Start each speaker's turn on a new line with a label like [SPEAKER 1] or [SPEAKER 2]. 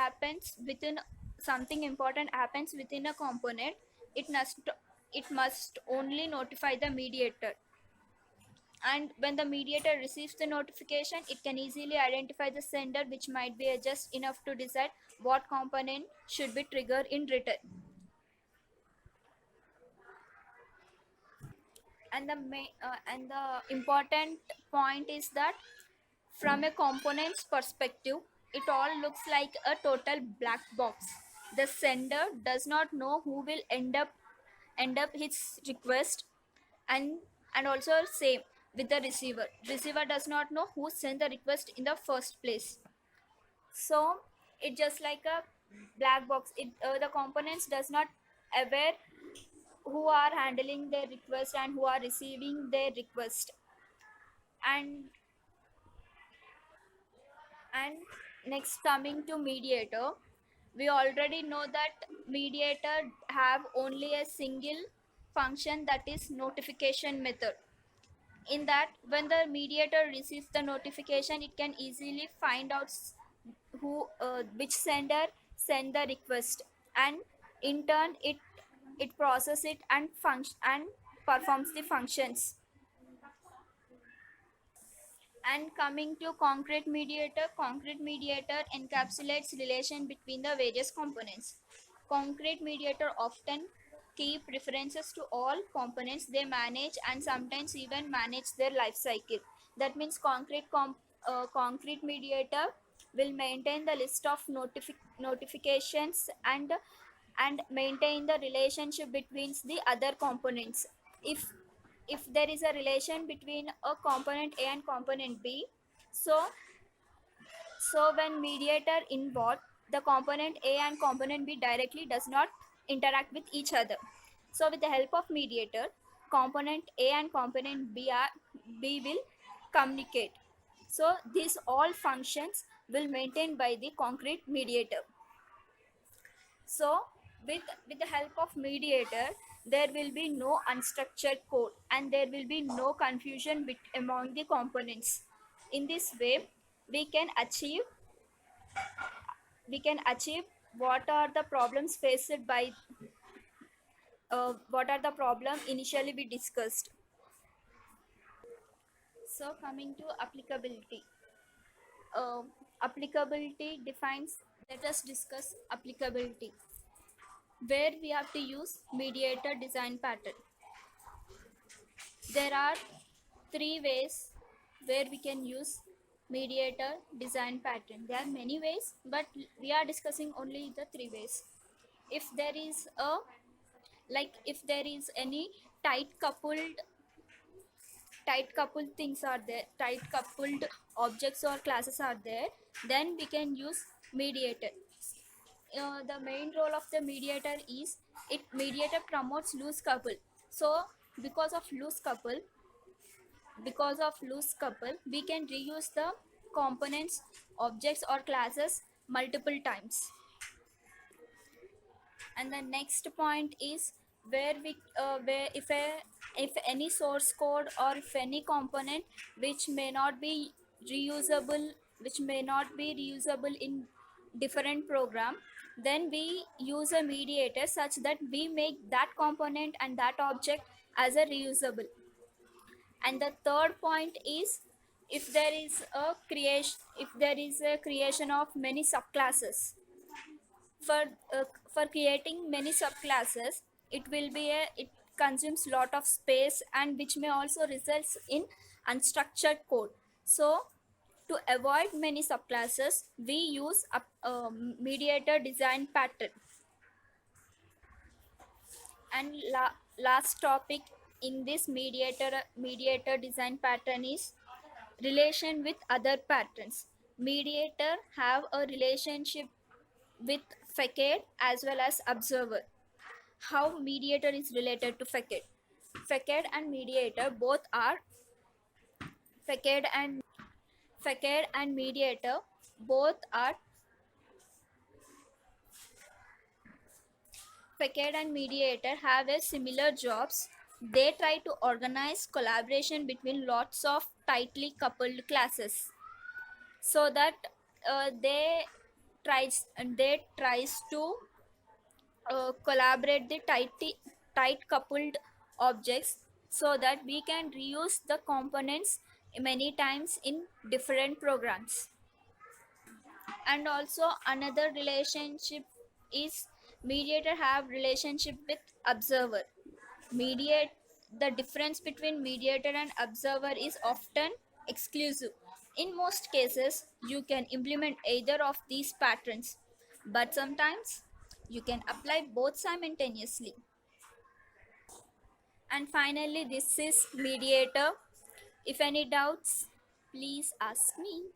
[SPEAKER 1] happens within something important happens within a component, it must only notify the mediator. And when the mediator receives the notification, it can easily identify the sender, which might be just enough to decide what component should be triggered in return. And the important point is that from a component's perspective, it all looks like a total black box. The sender does not know who will end up his request, and and also same with the receiver does not know who sent the request in the first place. So it just like a black box. The components does not aware who are handling their request and who are receiving their request. And and next, coming to mediator, we already know that mediator have only a single function, that is notification method. In that, when the mediator receives the notification, it can easily find out who which sender sent the request, and in turn it process it and function and performs the functions. And coming to concrete mediator encapsulates relation between the various components. Concrete mediator often keep references to all components they manage, and sometimes even manage their life cycle. That means concrete mediator will maintain the list of notifications, and maintain the relationship between the other components. If if there is a relation between a component A and component B, so when mediator involved, the component A and component B directly does not interact with each other. So with the help of mediator, component A and component B will communicate. So these all functions will maintained by the concrete mediator. So with the help of mediator, there will be no unstructured code, and there will be no confusion among the components. In this way, we can achieve we can achieve what are the problems faced by what are the problem initially we discussed. So coming to applicability, uh, applicability defines. Let us discuss applicability, where we have to use mediator design pattern. There are three ways where we can use mediator design pattern. There are many ways, but we are discussing only the three ways. If there is a if there is any tight coupled things are there, tight coupled objects or classes are there, then we can use mediator. The main role of the mediator is, it mediator promotes loose couple. So because of loose couple we can reuse the components, objects or classes multiple times. And the next point is where we where if any source code, or if any component which may not be reusable in different program, then we use a mediator such that we make that component and that object as a reusable. And the third point is, if there is a creation of many subclasses. for for creating many subclasses, it consumes lot of space, and which may also results in unstructured code. So to avoid many subclasses, we use a mediator design pattern. And last topic in this mediator design pattern is relation with other patterns. Mediator have a relationship with facade as well as observer. How mediator is related to facade? Facade and mediator both are facade and mediator both are facade and mediator have a similar jobs. They try to organize collaboration between lots of tightly coupled classes, so that they tries to collaborate the tight coupled objects so that we can reuse the components many times in different programs. And also another relationship is mediator have relationship with observer. Mediate The difference between mediator and observer is often exclusive. In most cases you can implement either of these patterns, but sometimes you can apply both simultaneously. And finally, this is mediator. If any doubts, please ask me.